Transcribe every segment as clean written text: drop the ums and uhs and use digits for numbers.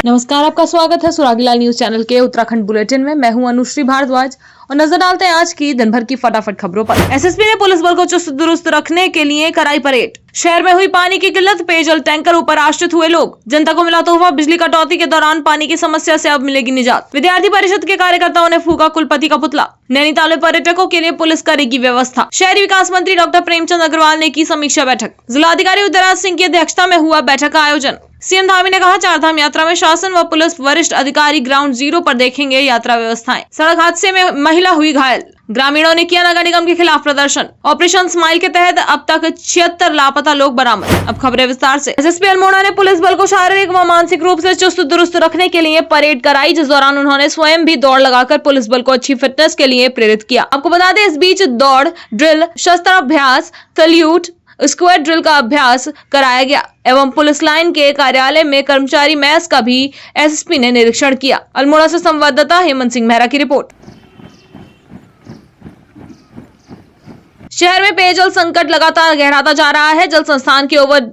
नमस्कार, आपका स्वागत है सुरागीलाल न्यूज चैनल के उत्तराखंड बुलेटिन में। मैं हूं अनुश्री भारद्वाज और नजर डालते हैं आज की दिन भर की फटाफट खबरों पर। एसएसपी ने पुलिस बल को चुस्त दुरुस्त रखने के लिए कराई परेड। शहर में हुई पानी की किल्लत, पेयजल टैंकरों पर आश्रित हुए लोग। जनता को मिला तोहफा, बिजली कटौती के दौरान पानी की समस्या से अब मिलेगी निजात। विद्यार्थी परिषद के कार्यकर्ताओं ने फूका कुलपति का पुतला। नैनीताल में पर्यटकों के लिए पुलिस करेगी व्यवस्था। शहरी विकास मंत्री डॉक्टर प्रेमचंद अग्रवाल ने की समीक्षा बैठक। जिलाधिकारी उदयराज सिंह की अध्यक्षता में हुआ बैठक का आयोजन। सीएम धामी ने कहा, चारधाम यात्रा में शासन व पुलिस वरिष्ठ अधिकारी ग्राउंड जीरो पर देखेंगे यात्रा व्यवस्थाएं। सड़क हादसे में महिला हुई घायल, ग्रामीणों ने किया नगर निगम के खिलाफ प्रदर्शन। ऑपरेशन स्माइल के तहत अब तक 76 लापता लोग बरामद। अब खबरें विस्तार से। एसएसपी अल्मोड़ा ने पुलिस बल को शारीरिक व मानसिक रूप से चुस्त दुरुस्त रखने के लिए परेड कराई, जिस दौरान उन्होंने स्वयं भी दौड़ लगाकर पुलिस बल को अच्छी फिटनेस के लिए प्रेरित किया। आपको बता दें, इस बीच दौड़, ड्रिल, शस्त्राभ्यास, सल्यूट, स्क्वाड ड्रिल का अभ्यास कराया गया एवं पुलिस लाइन के कार्यालय में कर्मचारी मैस का भी एसएसपी ने निरीक्षण किया। अल्मोड़ा से संवाददाता हेमंत सिंह मेहरा की रिपोर्ट। शहर में पेयजल संकट लगातार गहराता जा रहा है। जल संस्थान के ओवर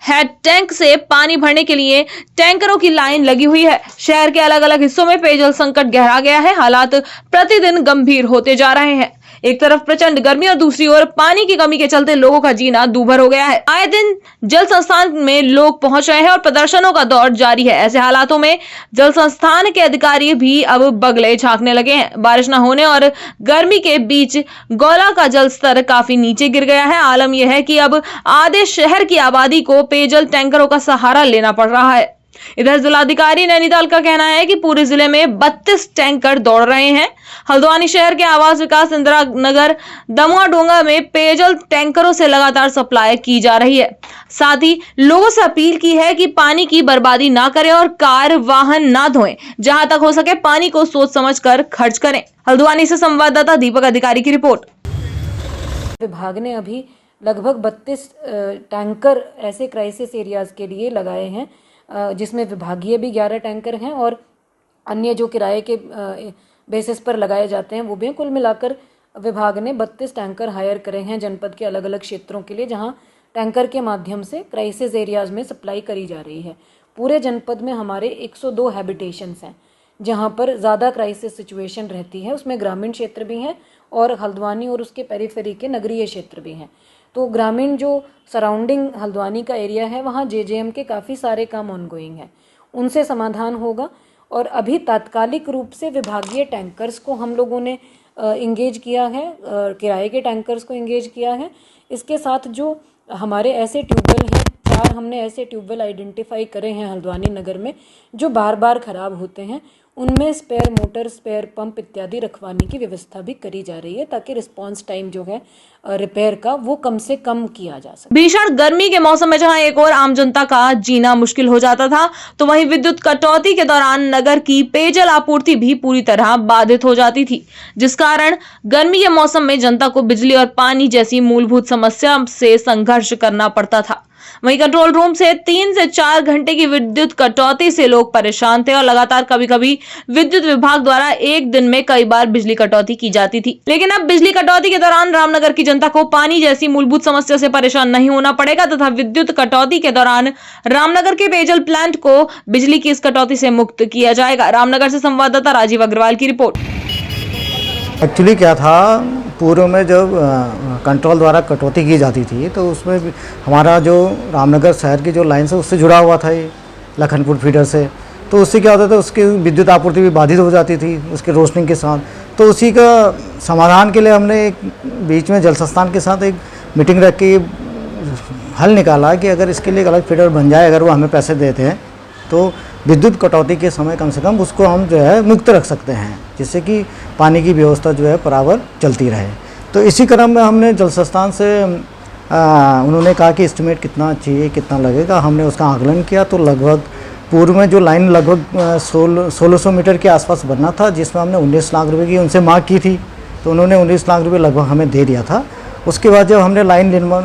हेड टैंक से पानी भरने के लिए टैंकरों की लाइन लगी हुई है। शहर के अलग अलग हिस्सों में पेयजल संकट गहरा गया है। हालात प्रतिदिन गंभीर होते जा रहे हैं। एक तरफ प्रचंड गर्मी और दूसरी ओर पानी की कमी के चलते लोगों का जीना दूभर हो गया है। आए दिन जल संस्थान में लोग पहुंच रहे हैं और प्रदर्शनों का दौर जारी है। ऐसे हालातों में जल संस्थान के अधिकारी भी अब बगले झांकने लगे हैं। बारिश न होने और गर्मी के बीच गौला का जल स्तर काफी नीचे गिर गया है। आलम यह है कि अब आधे शहर की आबादी को पेयजल टैंकरों का सहारा लेना पड़ रहा है। इधर जिलाधिकारी नैनीताल का कहना है कि पूरे जिले में 32 टैंकर दौड़ रहे हैं। हल्द्वानी शहर के आवास विकास, इंदिरा नगर, दमुआ डोंगा में पेयजल टैंकरों से लगातार सप्लाई की जा रही है। साथ ही लोगों से अपील की है कि पानी की बर्बादी ना करें और कार वाहन ना धोएं। जहां तक हो सके पानी को सोच समझ कर खर्च करें। हल्द्वानी से संवाददाता दीपक अधिकारी की रिपोर्ट। विभाग ने अभी लगभग 32 टैंकर ऐसे क्राइसिस एरियाज के लिए लगाए हैं, जिसमें विभागीय भी 11 टैंकर हैं और अन्य जो किराए के बेसिस पर लगाए जाते हैं वो भी हैं। कुल मिलाकर विभाग ने 32 टैंकर हायर करे हैं जनपद के अलग अलग क्षेत्रों के लिए, जहां टैंकर के माध्यम से क्राइसिस एरियाज में सप्लाई करी जा रही है। पूरे जनपद में हमारे 102 हैबिटेशंस हैं जहां पर ज़्यादा क्राइसिस सिचुएशन रहती है। उसमें ग्रामीण क्षेत्र भी हैं और हल्द्वानी और उसके पेरीफेरी के नगरीय क्षेत्र भी हैं। तो ग्रामीण जो सराउंडिंग हल्द्वानी का एरिया है वहाँ जेजेएम के काफ़ी सारे काम ऑनगोइंग हैं, उनसे समाधान होगा। और अभी तात्कालिक रूप से विभागीय टैंकर्स को हम लोगों ने इंगेज किया है, किराए के टैंकर्स को इंगेज किया है। इसके साथ जो हमारे ऐसे ट्यूबवेल हैं, 4 हमने ऐसे ट्यूबवेल आइडेंटिफाई करे हैं हल्द्वानी नगर में जो बार बार ख़राब होते हैं। उनमें स्पेयर मोटर, स्पेयर पंप इत्यादि रखवाने की व्यवस्था भी करी जा रही है ताकि रिस्पांस टाइम जो है रिपेयर का वो कम से कम किया जा सके। भीषण गर्मी के मौसम में जहां एक और आम जनता का जीना मुश्किल हो जाता था, तो वहीं विद्युत कटौती के दौरान नगर की पेयजल आपूर्ति भी पूरी तरह बाधित हो जाती थी, जिस कारण गर्मी के मौसम में जनता को बिजली और पानी जैसी मूलभूत समस्या से संघर्ष करना पड़ता था। वहीं कंट्रोल रूम से 3 से 4 घंटे की विद्युत कटौती से लोग परेशान थे और लगातार कभी कभी विद्युत विभाग द्वारा एक दिन में कई बार बिजली कटौती की जाती थी। लेकिन अब बिजली कटौती के दौरान रामनगर की जनता को पानी जैसी मूलभूत समस्या से परेशान नहीं होना पड़ेगा तथा विद्युत कटौती के दौरान रामनगर के पेयजल प्लांट को बिजली की इस कटौती से मुक्त किया जाएगा। रामनगर से संवाददाता राजीव अग्रवाल की रिपोर्ट। एक्चुअली क्या था, पूर्व में जब कंट्रोल द्वारा कटौती की जाती थी तो उसमें हमारा जो रामनगर शहर की जो लाइन से उससे जुड़ा हुआ था ये लखनपुर फीडर से, तो उससे क्या होता था, उसकी विद्युत आपूर्ति भी बाधित हो जाती थी उसके रोशनिंग के साथ। तो उसी का समाधान के लिए हमने एक बीच में जल संस्थान के साथ एक मीटिंग रख के हल निकाला कि अगर इसके लिए एक अलग फीडर बन जाए, अगर वो हमें पैसे देते हैं तो विद्युत कटौती के समय कम से कम उसको हम जो है मुक्त रख सकते हैं, जिससे कि पानी की व्यवस्था जो है बराबर चलती रहे। तो इसी क्रम में हमने जल संस्थान से उन्होंने कहा कि एस्टिमेट कितना चाहिए, कितना लगेगा। हमने उसका आकलन किया तो लगभग पूर्व में जो लाइन लगभग 1600 मीटर के आसपास बनना था, जिसमें हमने 19 लाख रुपये की उनसे मांग की थी, तो उन्होंने 19 लाख रुपये लगभग हमें दे दिया था। उसके बाद जब हमने लाइन निर्माण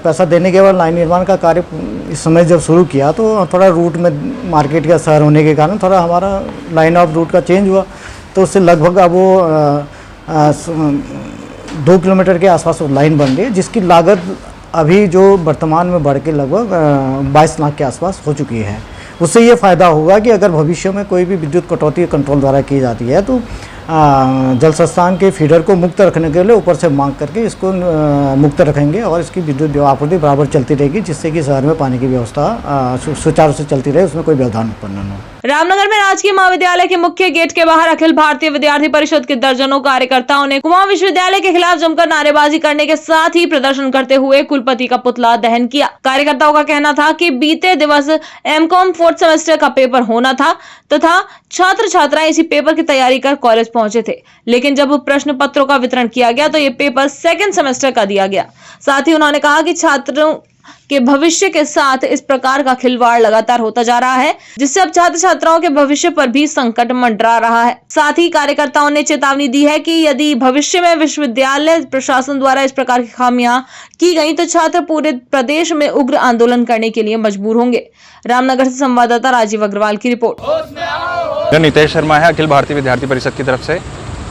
पैसा देने के बाद लाइन निर्माण का कार्य इस समय जब शुरू किया तो थोड़ा रूट में मार्केट का शहर होने के कारण थोड़ा हमारा लाइन ऑफ रूट का चेंज हुआ, तो उससे लगभग अब वो 2 किलोमीटर के आसपास लाइन बन गई, जिसकी लागत अभी जो वर्तमान में बढ़ के लगभग 22 लाख के आसपास हो चुकी है। उससे ये फ़ायदा होगा कि अगर भविष्य में कोई भी विद्युत कटौती कंट्रोल द्वारा की जाती है तो जल संस्थान के फीडर को मुक्त रखने के लिए ऊपर से मांग करके इसको मुक्त रखेंगे और इसकी विद्युत आपूर्ति बराबर चलती रहेगी, जिससे कि शहर में पानी की व्यवस्था सुचारू से चलती रहे, उसमें कोई व्यवधान उत्पन्न न हो। रामनगर में राजकीय महाविद्यालय के मुख्य गेट के बाहर अखिल भारतीय विद्यार्थी परिषद के दर्जनों कार्यकर्ताओं ने कुमाऊं विश्वविद्यालय के खिलाफ जमकर नारेबाजी करने के साथ ही प्रदर्शन करते हुए कुलपति का पुतला दहन किया। कार्यकर्ताओं का कहना था कि बीते दिवस एमकॉम 4th सेमेस्टर का पेपर होना था तथा छात्र छात्राएं इसी पेपर की तैयारी कर कॉलेज पहुंचे थे, लेकिन जब प्रश्न पत्रों का वितरण किया गया तो ये पेपर 2nd सेमेस्टर का दिया गया। साथ ही उन्होंने कहा कि छात्रों के भविष्य के साथ इस प्रकार का खिलवाड़ लगातार होता जा रहा है, जिससे अब छात्र छात्राओं के भविष्य पर भी संकट मंडरा रहा है। साथ ही कार्यकर्ताओं ने चेतावनी दी है कि यदि भविष्य में विश्वविद्यालय प्रशासन द्वारा इस प्रकार की खामियां की गई तो छात्र पूरे प्रदेश में उग्र आंदोलन करने के लिए मजबूर होंगे। रामनगर से संवाददाता राजीव अग्रवाल की रिपोर्ट। नितेश शर्मा है, अखिल भारतीय विद्यार्थी परिषद की तरफ से।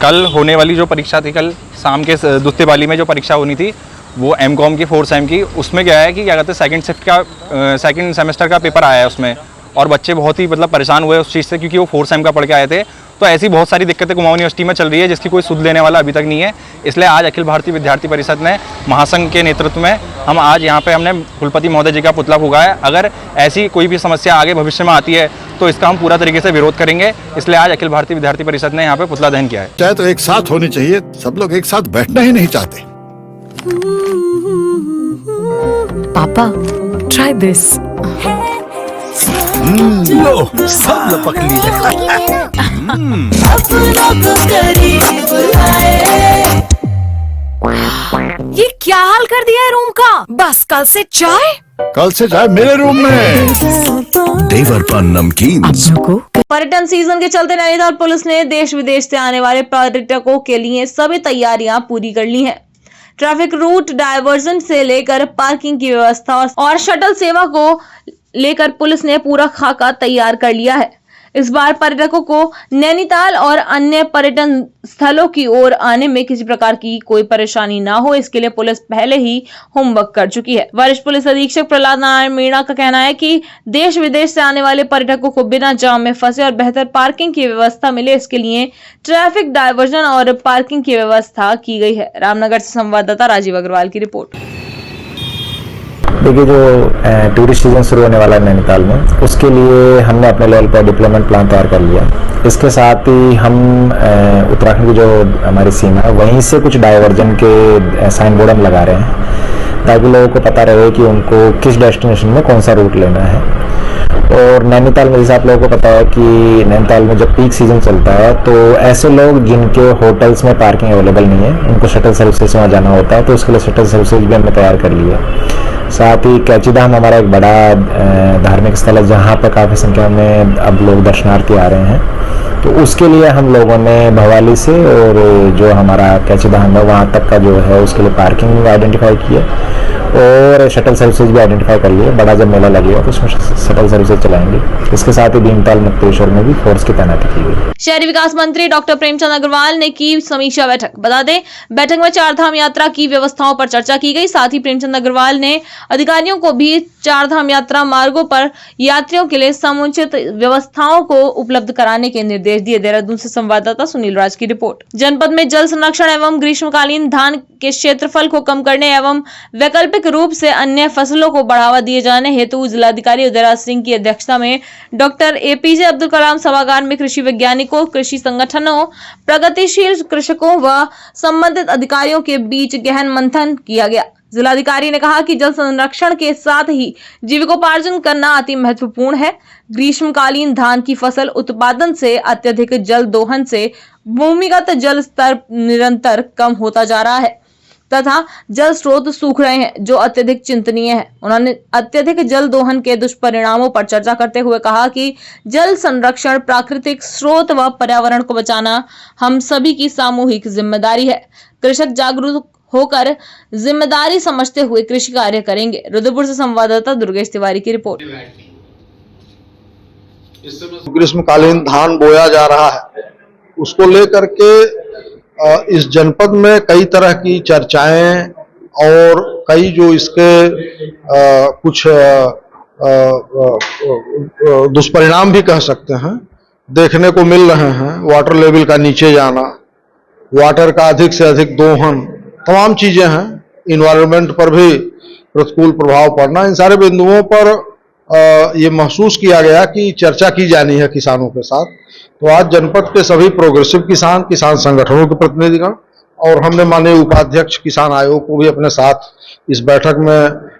कल होने वाली जो परीक्षा थी, कल शाम के द्वितीय पाली में जो परीक्षा होनी थी वो एमकॉम की 4th सेम की, उसमें क्या है कि क्या कहते हैं सेकंड सेमेस्टर का पेपर आया है उसमें, और बच्चे बहुत ही मतलब परेशान हुए उस चीज़ से, क्योंकि वो 4th सेम का पढ़ के आए थे। तो ऐसी बहुत सारी दिक्कतें कुमाऊं यूनिवर्सिटी में चल रही है जिसकी कोई सुध लेने वाला अभी तक नहीं है। इसलिए आज अखिल भारतीय विद्यार्थी परिषद ने महासंघ के नेतृत्व में हम आज यहाँ पे हमने कुलपति महोदय जी का पुतला फूंका है। अगर ऐसी कोई भी समस्या आगे भविष्य में आती है तो इसका हम पूरा तरीके से विरोध करेंगे। इसलिए आज अखिल भारतीय विद्यार्थी परिषद ने यहाँ पे पुतला दहन किया है। चाहे तो एक साथ होनी चाहिए, सब लोग एक साथ बैठना ही नहीं चाहते। पापा, try this. लो, सब लपक लिए। ये क्या हाल कर दिया है रूम का? बस कल से चाय? कल से चाय मेरे रूम में। देवरपन नमकीन। पर्यटन सीजन के चलते नैनीताल पुलिस ने देश विदेश से आने वाले पर्यटकों के लिए सभी तैयारियां पूरी कर ली हैं। ट्रैफिक रूट डायवर्जन से लेकर पार्किंग की व्यवस्था और शटल सेवा को लेकर पुलिस ने पूरा खाका तैयार कर लिया है। इस बार पर्यटकों को नैनीताल और अन्य पर्यटन स्थलों की ओर आने में किसी प्रकार की कोई परेशानी ना हो, इसके लिए पुलिस पहले ही होमवर्क कर चुकी है। वरिष्ठ पुलिस अधीक्षक प्रहलाद नारायण मीणा का कहना है कि देश विदेश से आने वाले पर्यटकों को बिना जाम में फंसे और बेहतर पार्किंग की व्यवस्था मिले, इसके लिए ट्रैफिक डायवर्जन और पार्किंग की व्यवस्था की गई है। रामनगर से संवाददाता राजीव अग्रवाल की रिपोर्ट। देखिए, जो टूरिस्ट सीजन शुरू होने वाला है नैनीताल में, उसके लिए हमने अपने लेवल पर डिप्लोमेंट प्लान तैयार कर लिया। इसके साथ ही हम उत्तराखंड की जो हमारी सीमा है वहीं से कुछ डाइवर्जन के साइन बोर्ड हम लगा रहे हैं, ताकि लोगों को पता रहे कि उनको किस डेस्टिनेशन में कौन सा रूट लेना है। और नैनीताल में जैसे आप लोगों को पता है कि नैनीताल में जब पीक सीजन चलता है तो ऐसे लोग जिनके होटल्स में पार्किंग अवेलेबल नहीं है, उनको शटल सर्विसेज से वहाँ जाना होता है, तो उसके लिए शटल सर्विसेज भी हमने तैयार कर ली है। साथ ही कैची धाम हमारा एक बड़ा धार्मिक स्थल है जहाँ पर काफ़ी संख्या में अब लोग दर्शनार्थी आ रहे हैं, तो उसके लिए हम लोगों ने भवाली से और जो हमारा कैची धाम है वहाँ तक का जो है उसके लिए पार्किंग आइडेंटिफाई की है और शटल सर्विसेज भी आइडेंटिफाई कर लिए। बड़ा जब मेला लगेगा तो उसमें शटल सर्विसेज चलाएंगे। इसके साथ ही भीमताल मुक्तेश्वर में भी फोर्स की तैनाती की गई। शहरी विकास मंत्री डॉक्टर प्रेमचंद अग्रवाल ने की समीक्षा बैठक। बता दें, बैठक में चारधाम यात्रा की व्यवस्थाओं पर चर्चा की गई। साथ ही प्रेमचंद अग्रवाल ने अधिकारियों को भी चारधाम यात्रा मार्गों पर यात्रियों के लिए समुचित व्यवस्थाओं को उपलब्ध कराने के निर्देश दिए। देहरादून से संवाददाता सुनील राज की रिपोर्ट। जनपद में जल संरक्षण एवं ग्रीष्मकालीन धान के क्षेत्रफल को कम करने एवं वैकल्पिक रूप से अन्य फसलों को बढ़ावा दिए जाने हेतु जिलाधिकारी उदयराज सिंह की अध्यक्षता में डॉक्टर एपीजे अब्दुल कलाम सभागार में कृषि वैज्ञानिकों, कृषि संगठनों, प्रगतिशील कृषकों व संबंधित अधिकारियों के बीच गहन मंथन किया गया। जिलाधिकारी ने कहा कि जल संरक्षण के साथ ही जीविकोपार्जन करना अति महत्वपूर्ण है। ग्रीष्मकालीन धान की फसल उत्पादन से अत्यधिक जल दोहन से भूमिगत जल स्तर निरंतर कम होता जा रहा है तथा जल स्रोत सूख रहे हैं, जो अत्यधिक चिंतनीय है। उन्होंने अत्यधिक जल दोहन के दुष्परिणामों पर चर्चा करते हुए कहा कि जल संरक्षण, प्राकृतिक स्रोत व पर्यावरण को बचाना हम सभी की सामूहिक जिम्मेदारी है। कृषक जागरूक होकर जिम्मेदारी समझते हुए कृषि कार्य करेंगे। रुद्रपुर से संवाददाता दुर्गेश तिवारी की रिपोर्ट। ग्रीष्मकालीन धान बोया जा रहा है, उसको लेकर के इस जनपद में कई तरह की चर्चाएं और कई जो इसके कुछ दुष्परिणाम भी कह सकते हैं देखने को मिल रहे हैं। वाटर लेवल का नीचे जाना, वाटर का अधिक से अधिक दोहन, तमाम चीजें हैं। इन्वायरमेंट पर भी प्रतिकूल प्रभाव पड़ना, इन सारे बिंदुओं पर ये महसूस किया गया कि चर्चा की जानी है किसानों के साथ। तो आज जनपद के सभी प्रोग्रेसिव किसान संगठनों के प्रतिनिधिगण और हमने माननीय उपाध्यक्ष किसान आयोग को भी अपने साथ इस बैठक में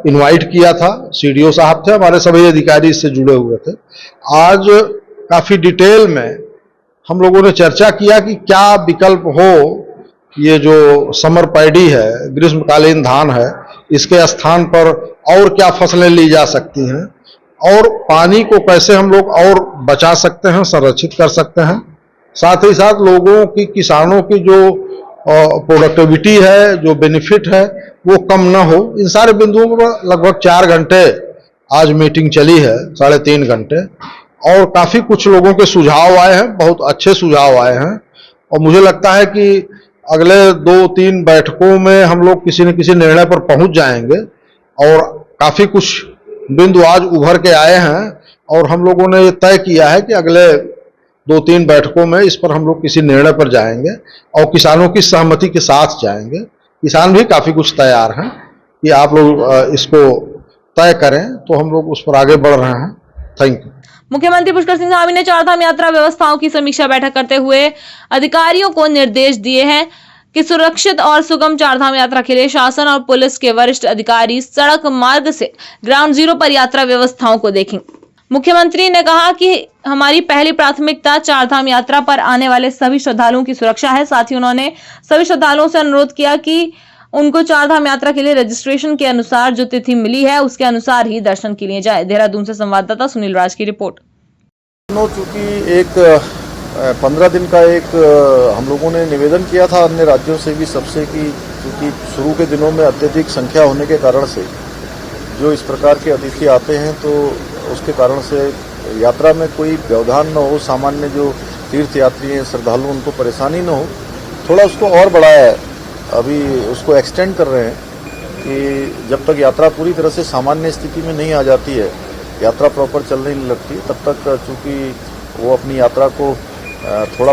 इनवाइट किया था। सीडीओ साहब थे, हमारे सभी अधिकारी इससे जुड़े हुए थे। आज काफी डिटेल में हम लोगों ने चर्चा किया कि क्या विकल्प हो, ये जो समर पैडी है, ग्रीष्मकालीन धान है, इसके स्थान पर और क्या फसलें ली जा सकती हैं और पानी को कैसे हम लोग और बचा सकते हैं, संरक्षित कर सकते हैं। साथ ही साथ लोगों की, किसानों की जो प्रोडक्टिविटी है, जो बेनिफिट है, वो कम ना हो। इन सारे बिंदुओं पर लगभग 4 घंटे आज मीटिंग चली है, 3.5 घंटे, और काफी कुछ लोगों के सुझाव आए हैं, बहुत अच्छे सुझाव आए हैं। और मुझे लगता है कि अगले 2-3 बैठकों में हम लोग किसी न किसी निर्णय पर पहुंच जाएंगे और काफी कुछ बिंदु आज उभर के आए हैं और हम लोगों ने ये तय किया है कि अगले 2-3 बैठकों में इस पर हम लोग किसी निर्णय पर जाएंगे और किसानों की सहमति के साथ जाएंगे। किसान भी काफी कुछ तैयार हैं कि आप लोग इसको तय करें, तो हम लोग उस पर आगे बढ़ रहे हैं। Thank you. मुख्यमंत्री पुष्कर सिंह धामी ने चारधाम यात्रा व्यवस्थाओं की समीक्षा बैठक करते हुए अधिकारियों को निर्देश दिए हैं कि सुरक्षित और सुगम चारधाम यात्रा के लिए शासन और पुलिस के वरिष्ठ अधिकारी सड़क मार्ग से ग्राउंड जीरो पर यात्रा व्यवस्थाओं को देखें। मुख्यमंत्री ने कहा कि हमारी पहली प्राथमिकता चारधाम यात्रा पर आने वाले सभी श्रद्धालुओं की सुरक्षा है। साथ ही उन्होंने सभी श्रद्धालुओं से अनुरोध किया कि उनको चारधाम यात्रा के लिए रजिस्ट्रेशन के अनुसार जो तिथि मिली है उसके अनुसार ही दर्शन के लिए जाए। देहरादून से संवाददाता सुनील राज की रिपोर्ट। चूंकि एक 15 दिन का एक हम लोगों ने निवेदन किया था अन्य राज्यों से भी सबसे कि क्योंकि शुरू के दिनों में अत्यधिक संख्या होने के कारण से जो इस प्रकार के अतिथि आते हैं तो उसके कारण से यात्रा में कोई व्यवधान न हो, सामान्य जो तीर्थ यात्री हैं श्रद्धालु उनको परेशानी न हो। थोड़ा उसको और बढ़ाया है, अभी उसको एक्सटेंड कर रहे हैं कि जब तक यात्रा पूरी तरह से सामान्य स्थिति में नहीं आ जाती है, यात्रा प्रॉपर चलने नहीं लगती, तब तक चूँकि वो अपनी यात्रा को थोड़ा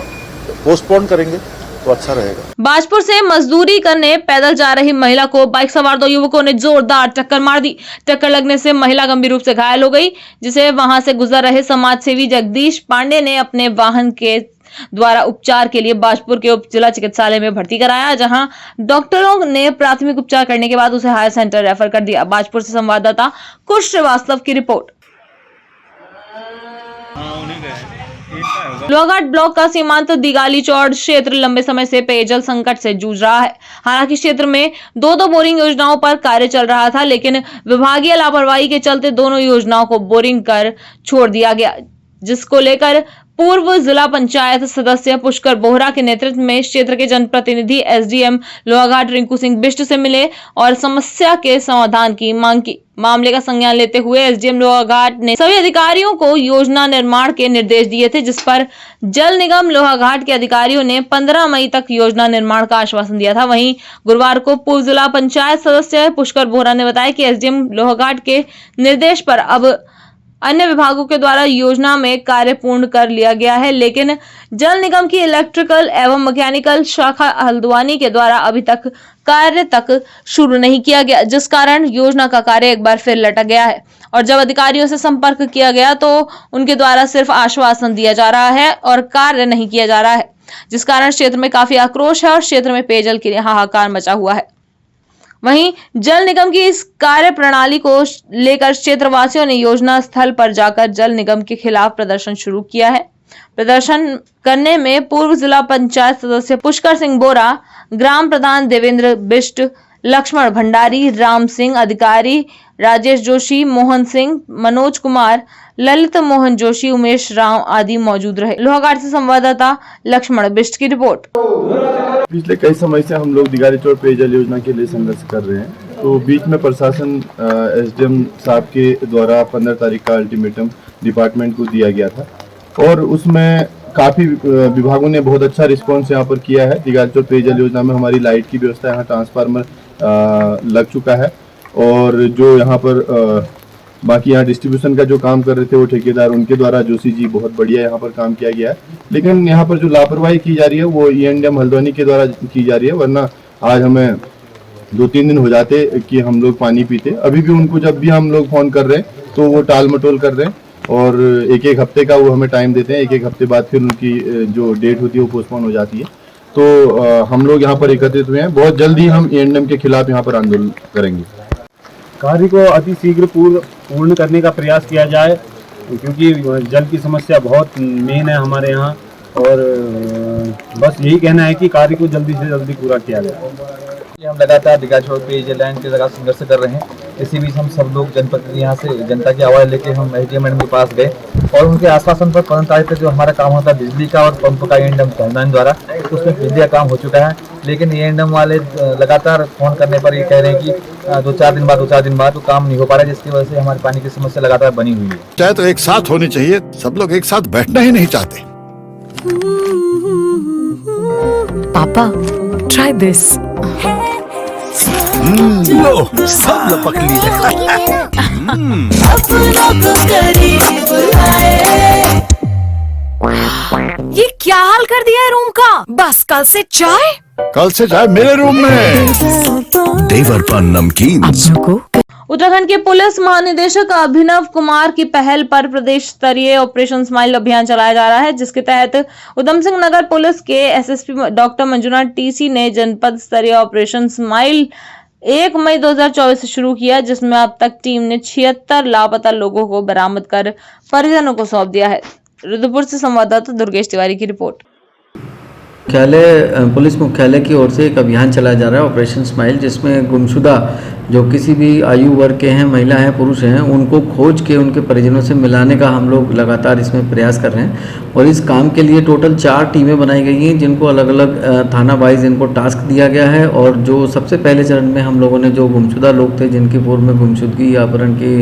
पोस्टपोन करेंगे तो अच्छा रहेगा। बाजपुर से मजदूरी करने पैदल जा रही महिला को बाइक सवार 2 युवकों ने जोरदार टक्कर मार दी। टक्कर लगने से महिला गंभीर रूप से घायल हो गई, जिसे वहां से गुजर रहे समाज सेवी जगदीश पांडे ने अपने वाहन के द्वारा उपचार के लिए बाजपुर के उप जिला चिकित्सालय में भर्ती कराया, जहां डॉक्टरों ने प्राथमिक उपचार करने के बाद उसे हायर सेंटर रेफर कर दिया। बाजपुर से संवाददाता कुश श्रीवास्तव की रिपोर्ट। लोहाघाट ब्लॉक का सीमांत दिगाली चौड़ क्षेत्र लंबे समय से पेयजल संकट से जूझ रहा है। हालांकि क्षेत्र में 2 बोरिंग योजनाओं पर कार्य चल रहा था, लेकिन विभागीय लापरवाही के चलते दोनों योजनाओं को बोरिंग कर छोड़ दिया गया, जिसको लेकर पूर्व जिला पंचायत सदस्य पुष्कर बोहरा के नेतृत्व में क्षेत्र के जनप्रतिनिधि एसडीएम लोहाघाट रिंकू सिंह बिष्ट से मिले और समस्या के समाधान की मांग की। मामले का संज्ञान लेते हुए एसडीएम लोहाघाट ने सभी अधिकारियों को योजना निर्माण के निर्देश दिए थे, जिस पर जल निगम लोहाघाट के अधिकारियों ने 15 मई तक योजना निर्माण का आश्वासन दिया था। वहीं गुरुवार को पूर्व जिला पंचायत सदस्य पुष्कर बोहरा ने बताया कि एसडीएम लोहाघाट के निर्देश पर अब अन्य विभागों के द्वारा योजना में कार्य पूर्ण कर लिया गया है, लेकिन जल निगम की इलेक्ट्रिकल एवं मैकेनिकल शाखा हल्द्वानी के द्वारा अभी तक कार्य तक शुरू नहीं किया गया, जिस कारण योजना का कार्य एक बार फिर लटक गया है। और जब अधिकारियों से संपर्क किया गया तो उनके द्वारा सिर्फ आश्वासन दिया जा रहा है और कार्य नहीं किया जा रहा है, जिस कारण क्षेत्र में काफी आक्रोश है और क्षेत्र में पेयजल के लिए हाहाकार मचा हुआ है। वहीं जल निगम की इस कार्य प्रणाली को लेकर क्षेत्रवासियों ने योजना स्थल पर जाकर जल निगम के खिलाफ प्रदर्शन शुरू किया है। प्रदर्शन करने में पूर्व जिला पंचायत सदस्य पुष्कर सिंह बोरा, ग्राम प्रधान देवेंद्र बिष्ट, लक्ष्मण भंडारी, राम सिंह, अधिकारी राजेश जोशी, मोहन सिंह, मनोज कुमार, ललित मोहन जोशी, उमेश राव आदि मौजूद रहे। लोहाघाट से संवाददाता लक्ष्मण बिष्ट की रिपोर्ट। पिछले कई समय से हम लोग दिगाली चौड़ पेयजल योजना के लिए संघर्ष कर रहे हैं, तो बीच में प्रशासन एसडीएम साहब के द्वारा 15 तारीख का अल्टीमेटम डिपार्टमेंट को दिया गया था और उसमें काफ़ी विभागों ने बहुत अच्छा रिस्पांस यहाँ पर किया है। दिगाली चौड़ पेयजल योजना में हमारी लाइट की व्यवस्था, यहाँ ट्रांसफार्मर लग चुका है और जो यहाँ पर बाकी यहाँ डिस्ट्रीब्यूशन का जो काम कर रहे थे वो ठेकेदार, उनके द्वारा जोशी जी बहुत बढ़िया यहाँ पर काम किया गया है। लेकिन यहाँ पर जो लापरवाही की जा रही है वो E&M हल्द्वानी के द्वारा की जा रही है, वरना आज हमें 2-3 दिन हो जाते कि हम लोग पानी पीते। अभी भी उनको जब भी हम लोग फोन कर रहे हैं तो वो टाल मटोल कर रहे हैं और एक हफ्ते का वो हमें टाइम देते हैं। एक हफ्ते बाद फिर उनकी जो डेट होती है वो पोस्टपोन हो जाती है। तो हम लोग यहाँ पर एकत्रित हुए हैं, बहुत जल्दी हम E&M के खिलाफ यहाँ पर आंदोलन करेंगे। कार्य को अति शीघ्र पूर्ण करने का प्रयास किया जाए, क्योंकि जल की समस्या बहुत मेन है हमारे यहाँ, और बस यही कहना है कि कार्य को जल्दी से जल्दी पूरा किया जाए। हम लगातार दिगार छोड़ पेयजल लाइन के जगह संघर्ष कर रहे हैं। इसी बीच हम सब लोग जनप्रतिनिधि यहाँ से जनता की आवाज़ लेके हम SDM मैडम के पास गए और उनके आश्वासन पर 15 तारीख तक जो हमारा काम होता है बिजली का और पंप का E&M हल्द्वानी द्वारा, उसमें बिजली का काम हो चुका है। लेकिन E&M वाले लगातार फोन करने पर ये कह रहे हैं कि 2-4 दिन बाद तो काम नहीं हो पा रहा है, जिसकी वजह से हमारी पानी की समस्या लगातार बनी हुई है। चाहे तो एक साथ होनी चाहिए, सब लोग एक साथ बैठना ही नहीं चाहते। पापा ट्राई दिस। लो सब लपक लिए। ये क्या हाल कर दिया है रूम का? बस कल से चाय कल से चाय मेरे रूम में। देवर पान नमकीन। उत्तराखंड के पुलिस महानिदेशक अभिनव कुमार की पहल पर प्रदेश स्तरीय ऑपरेशन स्माइल अभियान चलाया जा रहा है, जिसके तहत उधम सिंह नगर पुलिस के SSP डॉक्टर मंजुनाथ TC ने जनपद स्तरीय ऑपरेशन स्माइल 1 मई 2024 से शुरू किया, जिसमें अब तक टीम ने 76 लापता लोगों को बरामद कर परिजनों को सौंप दिया है। रुद्रपुर से संवाददाता दुर्गेश तिवारी की रिपोर्ट। पुलिस मुख्यालय की ओर से एक अभियान चलाया जा रहा है ऑपरेशन स्माइल, जिसमें गुमशुदा जो किसी भी आयु वर्ग के हैं, महिला हैं, पुरुष हैं, उनको खोज के उनके परिजनों से मिलाने का हम लोग लगातार इसमें प्रयास कर रहे हैं। और इस काम के लिए टोटल 4 टीमें बनाई गई हैं, जिनको अलग अलग थाना वाइज इनको टास्क दिया गया है। और जो सबसे पहले चरण में हम लोगों ने जो गुमशुदा लोग थे, जिनकी पूर्व में गुमशुदगी या अपहरण की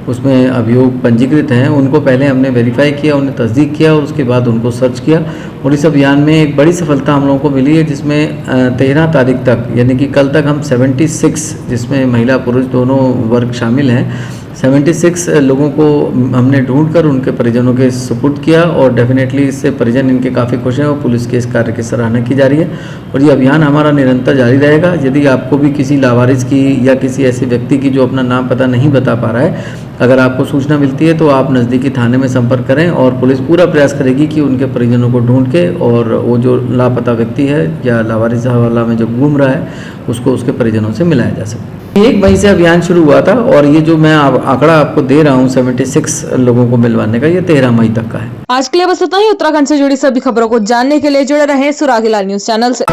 उसमें अभियोग पंजीकृत हैं, उनको पहले हमने वेरीफाई किया, उन्हें तस्दीक किया और उसके बाद उनको सर्च किया। और इस अभियान में एक बड़ी सफलता हम लोगों को मिली है, जिसमें 13 तारीख तक यानी कि कल तक हम 76, जिसमें महिला पुरुष दोनों वर्ग शामिल हैं, 76 लोगों को हमने ढूंढकर उनके परिजनों के सुपुर्द किया। और डेफिनेटली इससे परिजन इनके काफ़ी खुश हैं और पुलिस के इस कार्य की सराहना की जा रही है। और ये अभियान हमारा निरंतर जारी रहेगा। यदि आपको भी किसी लावारिस की या किसी ऐसे व्यक्ति की जो अपना नाम पता नहीं बता पा रहा है, अगर आपको सूचना मिलती है तो आप नज़दीकी थाने में संपर्क करें और पुलिस पूरा प्रयास करेगी कि उनके परिजनों को ढूंढ के और वो जो लापता व्यक्ति है या लावारिस हवाला में जो घूम रहा है उसको उसके परिजनों से मिलाया जा सके। 1 मई से अभियान शुरू हुआ था और ये जो मैं आंकड़ा आपको दे रहा हूँ 76 लोगों को मिलवाने का, ये 13 मई तक का है। आज के लिए बस इतना ही। उत्तराखंड से जुड़ी सभी खबरों को जानने के लिए जुड़े रहें सुरागीलाल न्यूज चैनल से।